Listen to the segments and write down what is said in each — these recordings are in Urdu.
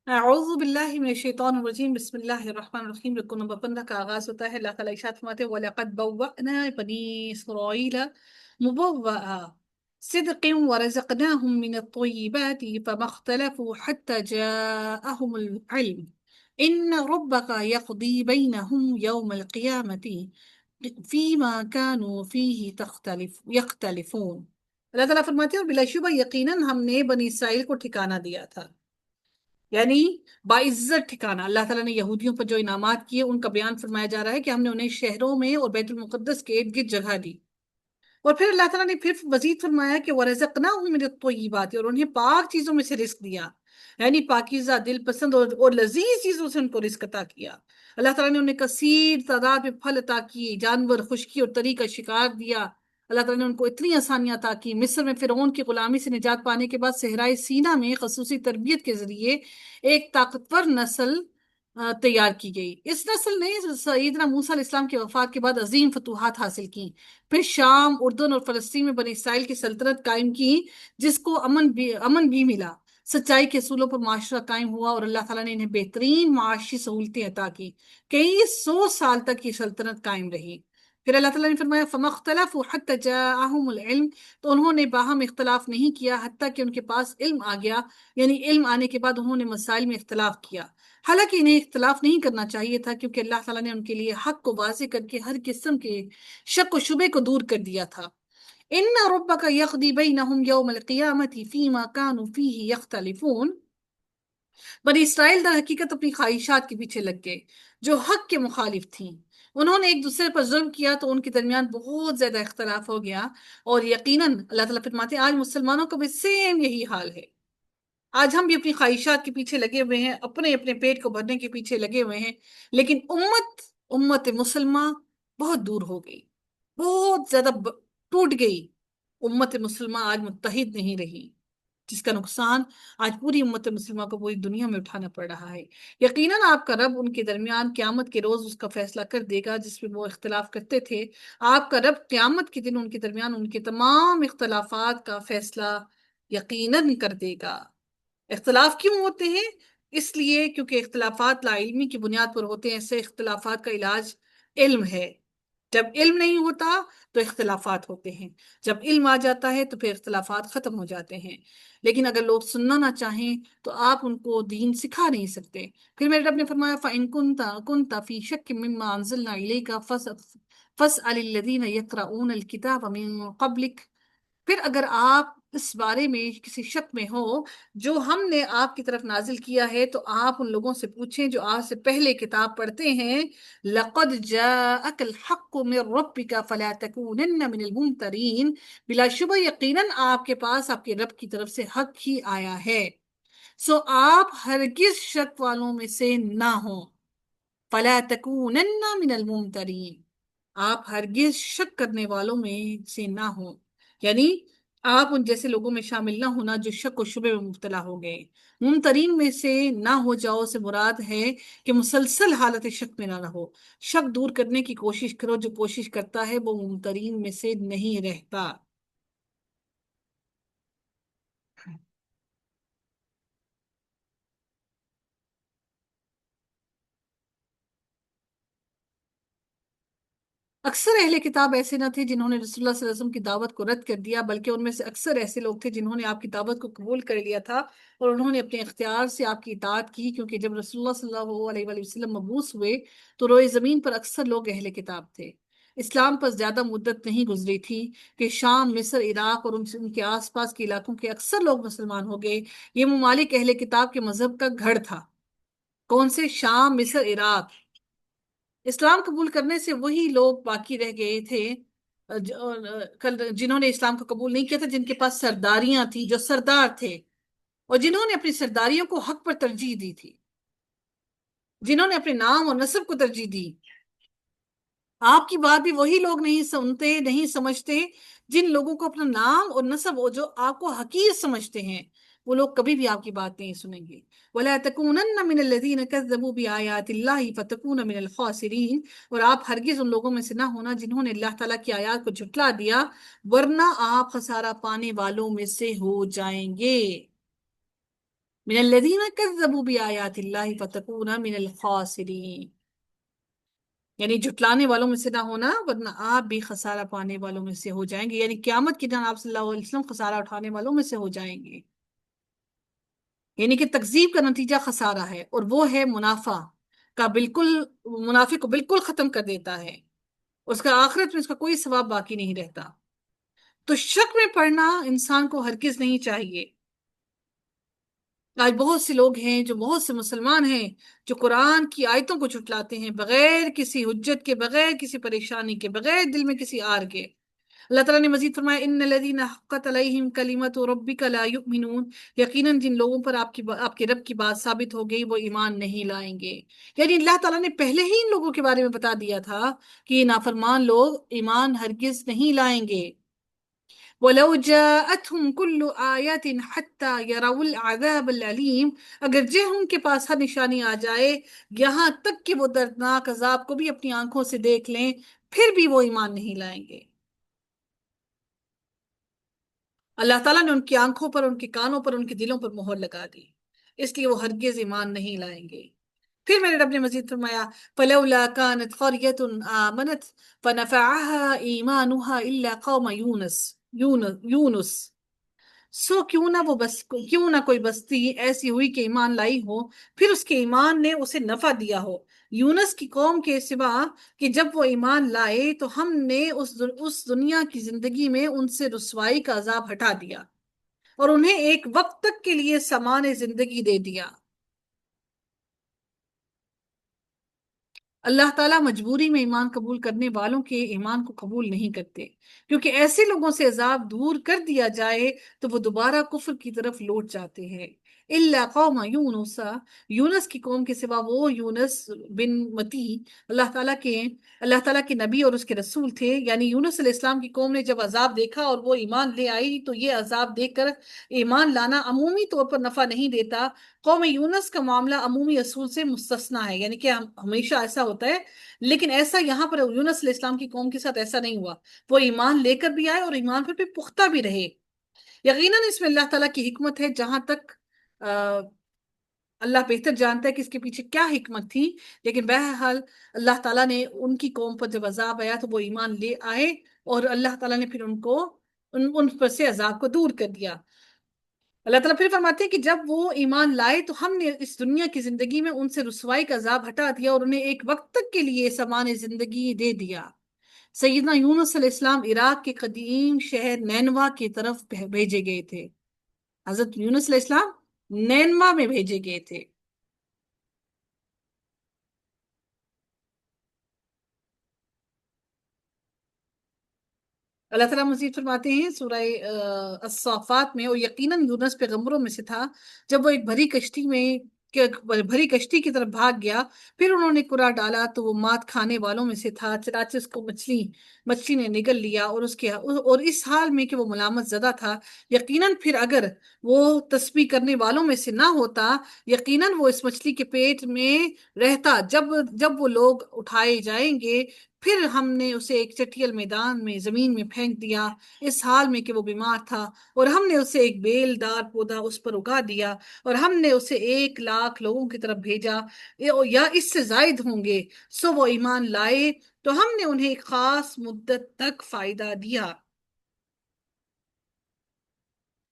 اعوذ باللہ من الشیطان الرجیم، بسم اللہ الرحمن الرحیم۔ رکن نمبر 15 کا آغاز ہوتا ہے۔ اللہ تعالیٰ ارشاد فرماتے ہیں وَلَقَدْ بَوَّأْنَا بَنِي إِسْرَائِيلَ مُبَوَّأَ صِدْقٍ وَرَزَقْنَاهُم مِّنَ الطَّيِّبَاتِ فَمَا اخْتَلَفُوا حَتَّى جَاءَهُمُ الْعِلْمُ إِنَّ رَبَّكَ يَقْضِي بَيْنَهُمْ يَوْمَ الْقِيَامَةِ فِيمَا كَانُوا فِيهِ يَخْتَلِفُونَ۔ اللہ تعالیٰ فرماتے ہیں اور بلا شبہ یقیناً ہم نے بنی اسرائیل کو ٹھکانہ دیا تھا، یعنی باعزت ٹھکانہ۔ اللہ تعالیٰ نے یہودیوں پر جو انعامات کیے ان کا بیان فرمایا جا رہا ہے کہ ہم نے انہیں شہروں میں اور بیت المقدس کے ارد گرد جگہ دی۔ اور پھر اللہ تعالیٰ نے پھر مزید فرمایا کہ وَرَزَقْنَاهُم مِّنَ الطَّيِّبَاتِ، اور انہیں پاک چیزوں میں سے رزق دیا، یعنی پاکیزہ دل پسند اور لذیذ چیزوں سے ان کو رزق عطا کیا۔ اللہ تعالیٰ نے انہیں کثیر تعداد میں پھل عطا کیے، جانور، خشکی اور تری کا شکار دیا۔ اللہ تعالیٰ نے ان کو اتنی آسانیاں عطا کی، مصر میں فرعون کی غلامی سے نجات پانے کے بعد صحرائے سینا میں خصوصی تربیت کے ذریعے ایک طاقتور نسل تیار کی گئی۔ اس نسل نے سیدنا موسیٰ علیہ السلام کی وفات کے بعد عظیم فتوحات حاصل کی، پھر شام، اردن اور فلسطین میں بنی اسرائیل کی سلطنت قائم کی، جس کو امن بھی ملا، سچائی کے اصولوں پر معاشرہ قائم ہوا، اور اللہ تعالیٰ نے انہیں بہترین معاشی سہولتیں عطا کی۔ کئی سو سال تک یہ سلطنت قائم رہی۔ پھر اللہ تعالیٰ نے فرمایا فَمَا اخْتَلَفُوا حَتَّى جَاءَهُمُ الْعِلْمُ، تو انہوں نے باہم اختلاف نہیں کیا حتیٰ کہ ان کے پاس علم آ گیا، یعنی علم آنے کے بعد انہوں نے مسائل میں اختلاف کیا۔ حالانکہ انہیں اختلاف نہیں کرنا چاہیے تھا، کیونکہ اللہ تعالیٰ نے ان کے لیے حق کو واضح کر کے ہر قسم کے شک و شبے کو دور کر دیا تھا۔ ان ربک یقضی بینہم یوم القیامت فیما کانوا فیہ یختلفون۔ بنی اسرائیل در حقیقت اپنی خواہشات کے پیچھے لگ گئے جو حق کے مخالف تھیں۔ انہوں نے ایک دوسرے پر ظلم کیا تو ان کے درمیان بہت زیادہ اختلاف ہو گیا، اور یقیناً اللہ تعالیٰ فرماتے ہیں آج مسلمانوں کا بھی سیم یہی حال ہے۔ آج ہم بھی اپنی خواہشات کے پیچھے لگے ہوئے ہیں، اپنے اپنے پیٹ کو بھرنے کے پیچھے لگے ہوئے ہیں، لیکن امت مسلمہ بہت دور ہو گئی، بہت زیادہ ٹوٹ گئی۔ امت مسلمہ آج متحد نہیں رہی، جس کا نقصان آج پوری امت مسلمہ کو پوری دنیا میں اٹھانا پڑ رہا ہے۔ یقیناً آپ کا رب ان کے درمیان قیامت کے روز اس کا فیصلہ کر دے گا جس پہ وہ اختلاف کرتے تھے۔ آپ کا رب قیامت کے دن ان کے درمیان ان کے تمام اختلافات کا فیصلہ یقیناً کر دے گا۔ اختلاف کیوں ہوتے ہیں؟ اس لیے کیونکہ اختلافات لا علمی کی بنیاد پر ہوتے ہیں۔ ایسے اختلافات کا علاج علم ہے۔ جب علم نہیں ہوتا تو اختلافات ہوتے ہیں، جب علم آ جاتا ہے تو پھر اختلافات ختم ہو جاتے ہیں۔ لیکن اگر لوگ سننا نہ چاہیں تو آپ ان کو دین سکھا نہیں سکتے۔ پھر میرے رب نے فرمایا فَإِن كُنْتَ فِي شَكٍّ مِّمَّا أَنزَلْنَا إِلَيْكَ فَاسْأَلِ الَّذِينَ يَقْرَؤُونَ الْكِتَابَ مِن قَبْلِكَ۔ پھر اگر آپ اس بارے میں کسی شک میں ہو جو ہم نے آپ کی طرف نازل کیا ہے تو آپ ان لوگوں سے پوچھیں جو آپ سے پہلے کتاب پڑھتے ہیں۔ لَقَدْ جَاءَكَ الْحَقُّ مِن رَبِّكَ فَلَا تَكُونَنَّ مِنَ الْمُمْتَرِينَ۔ بلا شبہ یقیناً آپ کے پاس آپ کے رب کی طرف سے حق ہی آیا ہے، سو آپ ہرگز شک والوں میں سے نہ ہوں۔ فَلَا تَكُونَنَّ مِنَ الْمُمْتَرِينَ، آپ ہرگز شک کرنے والوں میں سے نہ ہوں، یعنی آپ ان جیسے لوگوں میں شامل نہ ہونا جو شک و شبے میں مبتلا ہو گئے۔ ممترین میں سے نہ ہو جاؤ سے مراد ہے کہ مسلسل حالت شک میں نہ رہو، شک دور کرنے کی کوشش کرو، جو کوشش کرتا ہے وہ ممترین میں سے نہیں رہتا۔ اکثر اہل کتاب ایسے نہ تھے جنہوں نے رسول اللہ صلی اللہ علیہ وسلم کی دعوت کو رد کر دیا، بلکہ ان میں سے اکثر ایسے لوگ تھے جنہوں نے آپ کی دعوت کو قبول کر لیا تھا اور انہوں نے اپنے اختیار سے آپ کی اطاعت کی، کیونکہ جب رسول اللہ صلی اللہ علیہ وآلہ وسلم مبعوث ہوئے تو روئے زمین پر اکثر لوگ اہل کتاب تھے۔ اسلام پر زیادہ مدت نہیں گزری تھی کہ شام، مصر، عراق اور ان کے آس پاس کے علاقوں کے اکثر لوگ مسلمان ہو گئے۔ یہ ممالک اہل کتاب کے مذہب کا گھر تھا۔ کون سے؟ شام، مصر، عراق۔ اسلام قبول کرنے سے وہی لوگ باقی رہ گئے تھے جنہوں نے اسلام کو قبول نہیں کیا تھا، جن کے پاس سرداریاں تھیں، جو سردار تھے، اور جنہوں نے اپنی سرداریوں کو حق پر ترجیح دی تھی، جنہوں نے اپنے نام اور نسب کو ترجیح دی۔ آپ کی بات بھی وہی لوگ نہیں سنتے، نہیں سمجھتے جن لوگوں کو اپنا نام اور نسب اور جو آپ کو حقیر سمجھتے ہیں، وہ لوگ کبھی بھی آپ کی بات نہیں سنیں گے۔ وَلَا تَكُونَنَّ مِنَ الَّذِينَ كَذَّبُوا بِآيَاتِ اللَّهِ فَتَكُونَ مِنَ الْخَاسِرِينَ، اور آپ ہرگز ان لوگوں میں سے نہ ہونا جنہوں نے اللہ تعالیٰ کی آیات کو جھٹلا دیا، ورنہ آپ خسارہ پانے والوں میں سے ہو جائیں گے۔ من الذین کذبوا بآیات اللہ فتکون من الخاسرین، یعنی جھٹلانے والوں میں سے نہ ہونا ورنہ آپ بھی خسارہ پانے والوں میں سے ہو جائیں گے، یعنی قیامت کے دن آپ صلی اللہ علیہ وسلم خسارہ اٹھانے والوں میں سے ہو جائیں گے، یعنی کہ تکذیب کا نتیجہ خسارہ ہے، اور وہ ہے منافع کا بالکل، منافع کو بالکل ختم کر دیتا ہے، اس کا آخرت میں اس کا کوئی ثواب باقی نہیں رہتا۔ تو شک میں پڑنا انسان کو ہرگز نہیں چاہیے۔ آج بہت سے لوگ ہیں، جو بہت سے مسلمان ہیں، جو قرآن کی آیتوں کو جھٹلاتے ہیں بغیر کسی حجت کے، بغیر کسی پریشانی کے، بغیر دل میں کسی آر کے۔ اللہ تعالیٰ نے مزید فرمایا ان الذین حقت علیہم کلمۃ ربک لا یؤمنون، یقیناً جن لوگوں پر آپ کے رب کی بات ثابت ہو گئی وہ ایمان نہیں لائیں گے، یعنی اللہ تعالیٰ نے پہلے ہی ان لوگوں کے بارے میں بتا دیا تھا کہ یہ نافرمان لوگ ایمان ہرگز نہیں لائیں گے۔ وَلَوْ جَاءَتْهُمْ كُلُّ آيَةٍ حَتَّى يَرَوُا الْعَذَابَ الْأَلِيمَ، اگرچہ ان کے پاس ہر نشانی آ جائے یہاں تک کہ وہ دردناک عذاب کو بھی اپنی آنکھوں سے دیکھ لیں، پھر بھی وہ ایمان نہیں لائیں گے۔ اللہ تعالیٰ نے ان کی آنکھوں پر، ان کے کانوں پر، ان کے دلوں پر مہر لگا دی، اس لیے وہ ہرگز ایمان نہیں لائیں گے۔ پھر میرے رب نے مزید فرمایا فَلَوْلَا كَانَتْ قَرْيَةٌ آمَنَتْ فَنَفَعَهَا إِيمَانُهَا إِلَّا قَوْمَ یونس، سو کیوں نہ کوئی بستی ایسی ہوئی کہ ایمان لائی ہو، پھر اس کے ایمان نے اسے نفع دیا ہو، یونس کی قوم کے سوا، کہ جب وہ ایمان لائے تو ہم نے اس دنیا کی زندگی میں ان سے رسوائی کا عذاب ہٹا دیا اور انہیں ایک وقت تک کے لیے سامان زندگی دے دیا۔ اللہ تعالیٰ مجبوری میں ایمان قبول کرنے والوں کے ایمان کو قبول نہیں کرتے، کیونکہ ایسے لوگوں سے عذاب دور کر دیا جائے تو وہ دوبارہ کفر کی طرف لوٹ جاتے ہیں۔ الا قوم یونس، یونس کی قوم کے سوا، وہ یونس بن متی اللہ تعالیٰ کے نبی اور اس کے رسول تھے، یعنی یونس علیہ السلام کی قوم نے جب عذاب دیکھا اور وہ ایمان لے آئی تو یہ عذاب دیکھ کر ایمان لانا عمومی طور پر نفع نہیں دیتا۔ قوم یونس کا معاملہ عمومی اصول سے مستثنا ہے، یعنی کہ ہمیشہ ایسا ہوتا ہے، لیکن ایسا یہاں پر یونس علیہ السلام کی قوم کے ساتھ ایسا نہیں ہوا، وہ ایمان لے کر بھی آئے اور ایمان پر بھی پختہ بھی رہے۔ یقیناً اس میں اللہ تعالیٰ کی حکمت ہے، جہاں تک اللہ بہتر جانتا ہے کہ اس کے پیچھے کیا حکمت تھی، لیکن بہرحال اللہ تعالیٰ نے ان کی قوم پر جب عذاب آیا تو وہ ایمان لے آئے، اور اللہ تعالیٰ نے پھر ان پر سے عذاب کو دور کر دیا۔ اللہ تعالیٰ پھر فرماتے ہیں کہ جب وہ ایمان لائے تو ہم نے اس دنیا کی زندگی میں ان سے رسوائی کا عذاب ہٹا دیا اور انہیں ایک وقت تک کے لیے سامان زندگی دے دیا۔ سیدنا یونس علیہ السلام عراق کے قدیم شہر نینوا کی طرف بھیجے گئے تھے، حضرت یونس علیہ السلام نینوا میں بھیجے گئے تھے۔ اللہ تعالیٰ مزید فرماتے ہیں سورہ الصافات میں، اور یقیناً یونس پیغمبروں میں سے تھا، جب وہ ایک بھری کشتی کی طرف بھاگ گیا، پھر انہوں نے کرا ڈالا تو وہ مات کھانے والوں میں سے تھا، چنانچہ اس کو مچھلی نے نگل لیا، اور اس حال میں کہ وہ ملامت زدہ تھا۔ یقیناً پھر اگر وہ تسبیح کرنے والوں میں سے نہ ہوتا، یقیناً وہ اس مچھلی کے پیٹ میں رہتا، جب وہ لوگ اٹھائے جائیں گے، پھر ہم نے اسے ایک چٹیل میدان میں زمین میں پھینک دیا، اس حال میں کہ وہ بیمار تھا، اور ہم نے اسے ایک بیل دار پودا اس پر اگا دیا، اور ہم نے اسے 1,00,000 لوگوں کی طرف بھیجا یا اس سے زائد ہوں گے، سو وہ ایمان لائے تو ہم نے انہیں ایک خاص مدت تک فائدہ دیا۔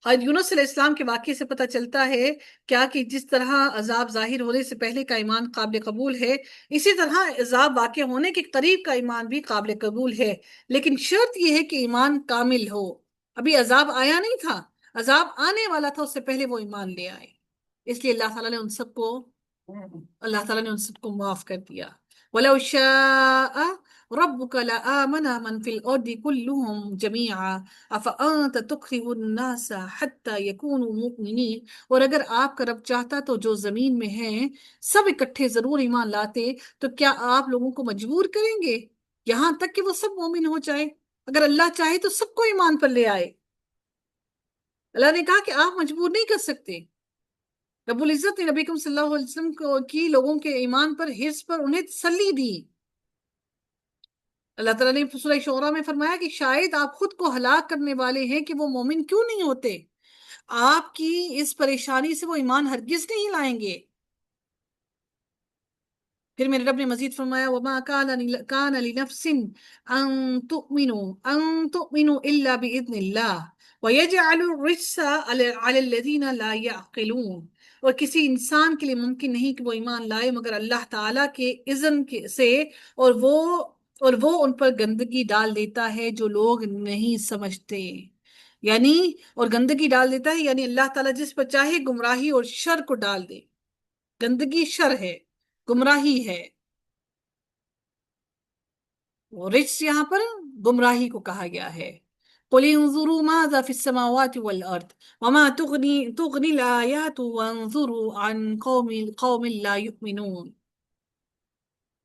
حضرت یونس علیہ السلام کے واقعے سے پتہ چلتا ہے کیا کہ جس طرح عذاب ظاہر ہونے سے پہلے کا ایمان قابل قبول ہے، اسی طرح عذاب واقع ہونے کے قریب کا ایمان بھی قابل قبول ہے، لیکن شرط یہ ہے کہ ایمان کامل ہو۔ ابھی عذاب آیا نہیں تھا، عذاب آنے والا تھا، اس سے پہلے وہ ایمان لے آئے، اس لیے اللہ تعالیٰ نے ان سب کو معاف کر دیا۔ وَلَوْ شَاءَ رَبُّكَ لَآمَنَ مَنْ فِي الْأَرْضِ كُلُّهُمْ جَمِيعًا أَفَأَنْتَ تُكْرِهُ النَّاسَ حَتَّى يَكُونُوا مُؤْمِنِينَ، اور اگر آپ کا رب چاہتا تو جو زمین میں ہیں سب اکٹھے ضرور ایمان لاتے، تو کیا آپ لوگوں کو مجبور کریں گے یہاں تک کہ وہ سب مومن ہو جائے؟ اگر اللہ چاہے تو سب کو ایمان پر لے آئے۔ اللہ نے کہا کہ آپ مجبور نہیں کر سکتے۔ رب العزت نے نبی کریم صلی اللہ علیہ وسلم کی لوگوں کے ایمان پر، حرص پر انہیں تسلی دی۔ اللہ تعالیٰ نے سورہ شعراء میں فرمایا کہ شاید آپ خود کو ہلاک کرنے والے ہیں کہ وہ مومن کیوں نہیں ہوتے؟ آپ کی اس پریشانی سے وہ ایمان ہرگز نہیں لائیں گے۔ پھر میرے رب نے مزید فرمایا وَمَا كَانَ لِنَفْسٍ أَن تُؤْمِنُوا إِلَّا بِإِذْنِ اللَّهِ وَيَجْعَلُ الرِّجْسَ عَلَى الَّذِينَ لَا يَعْقِلُونَ، اور کسی انسان کے لیے ممکن نہیں کہ وہ ایمان لائے مگر اللہ تعالیٰ کے اذن سے، اور وہ ان پر گندگی ڈال دیتا ہے جو لوگ نہیں سمجھتے۔ یعنی اور گندگی ڈال دیتا ہے، یعنی اللہ تعالیٰ جس پر چاہے گمراہی اور شر کو ڈال دے۔ گندگی شر ہے، گمراہی ہے، رجس یہاں پر گمراہی کو کہا گیا ہے۔ قُلِ انظُرُوا مَاذَا فِي السَّمَاوَاتِ وَالْأَرْضِ وَمَا تُغْنِي الْآيَاتُ وَانظُرُوا عَنْ قَوْمٍ لَا يُؤْمِنُونَ۔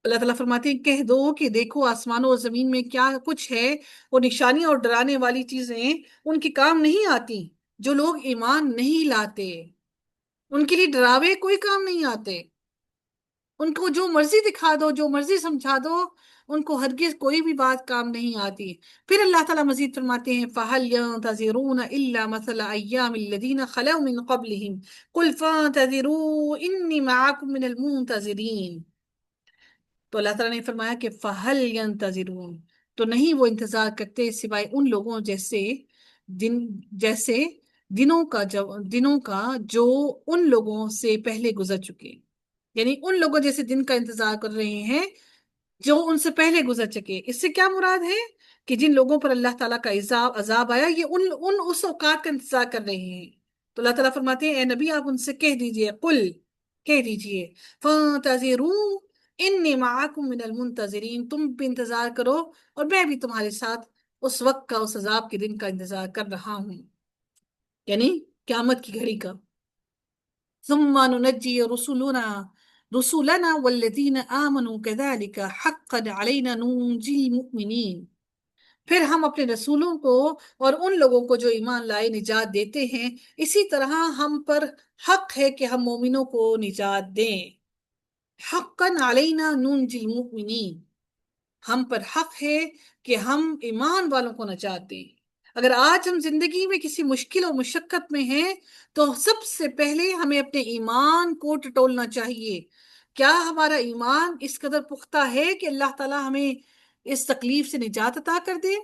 اللہ تعالیٰ فرماتے ہیں کہہ دو کہ دیکھو آسمانوں اور زمین میں کیا کچھ ہے، وہ نشانیاں اور ڈرانے والی چیزیں ان کے کام نہیں آتی جو لوگ ایمان نہیں لاتے۔ ان کے لیے ڈراوے کوئی کام نہیں آتے، ان کو جو مرضی دکھا دو، جو مرضی سمجھا دو، ان کو ہرگز کوئی بھی بات کام نہیں آتی۔ پھر اللہ تعالیٰ مزید فرماتے ہیں فَهَلْ يَنْتَظِرُونَ إِلَّا مَثَلَ أَيَّامِ الَّذِينَ خَلَوْا مِنْ قَبْلِهِمْ قُلْ فَانْتَظِرُوا إِنِّي مَعَكُمْ مِنَ الْمُنْتَظِرِينَ۔ تو اللہ تعالیٰ نے فرمایا کہ فَهَلْ يَنْتَظِرُونَ، تو نہیں وہ انتظار کرتے سوائے ان لوگوں جیسے دنوں کا جو ان لوگوں سے پہلے گزر چکے، یعنی ان لوگوں جیسے دن کا انتظار کر رہے ہیں جو ان سے پہلے گزر چکے۔ اس سے کیا مراد ہے کہ جن لوگوں پر اللہ تعالیٰ کا عذاب آیا یہ اس اوقات کا انتظار کر رہے ہیں۔ تو اللہ تعالیٰ فرماتے ہیں اے نبی آپ ان سے کہہ دیجئے، قل کہہ دیجئے فَانْتَظِرُوا إِنِّي مَعَكُمْ مِنَ الْمُنْتَظِرِينَ، تم بھی انتظار کرو اور میں بھی تمہارے ساتھ اس وقت کا، اس عذاب کے دن کا انتظار کر رہا ہوں، یعنی قیامت کی گھڑی کا۔ ثم ننجي رسلنا والذين آمنوا كذلك حقا علينا ننجي المؤمنين، پھر ہم اپنے رسولوں کو اور ان لوگوں کو جو ایمان لائے نجات دیتے ہیں، اسی طرح ہم پر حق ہے کہ ہم مومنوں کو نجات دیں۔ حقا علینا ننجی المؤمنین، ہم پر حق ہے کہ ہم ایمان والوں کو نجات دیں۔ اگر آج ہم زندگی میں کسی مشکل و مشقت میں ہیں تو سب سے پہلے ہمیں اپنے ایمان کو ٹٹولنا چاہیے۔ کیا ہمارا ایمان اس قدر پختہ ہے کہ اللہ تعالیٰ ہمیں اس تکلیف سے نجات عطا کر دے؟